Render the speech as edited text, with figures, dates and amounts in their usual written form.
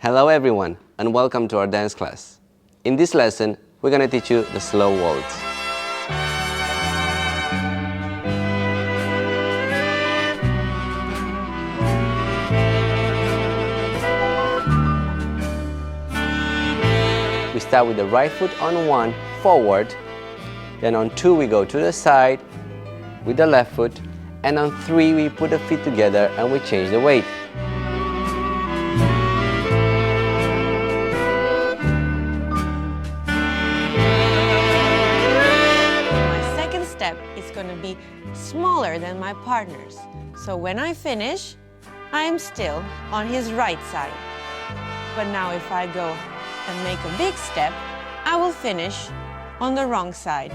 Hello everyone and welcome to our dance class. In this lesson, we're going to teach you the slow waltz. We start with the right foot on 1, forward, then on 2 we go to the side with the left foot, and on 3 we put the feet together and we change the weight. It's going to be smaller than my partner's. So when I finish, I'm still on his right side. But now if I go and make a big step, I will finish on the wrong side.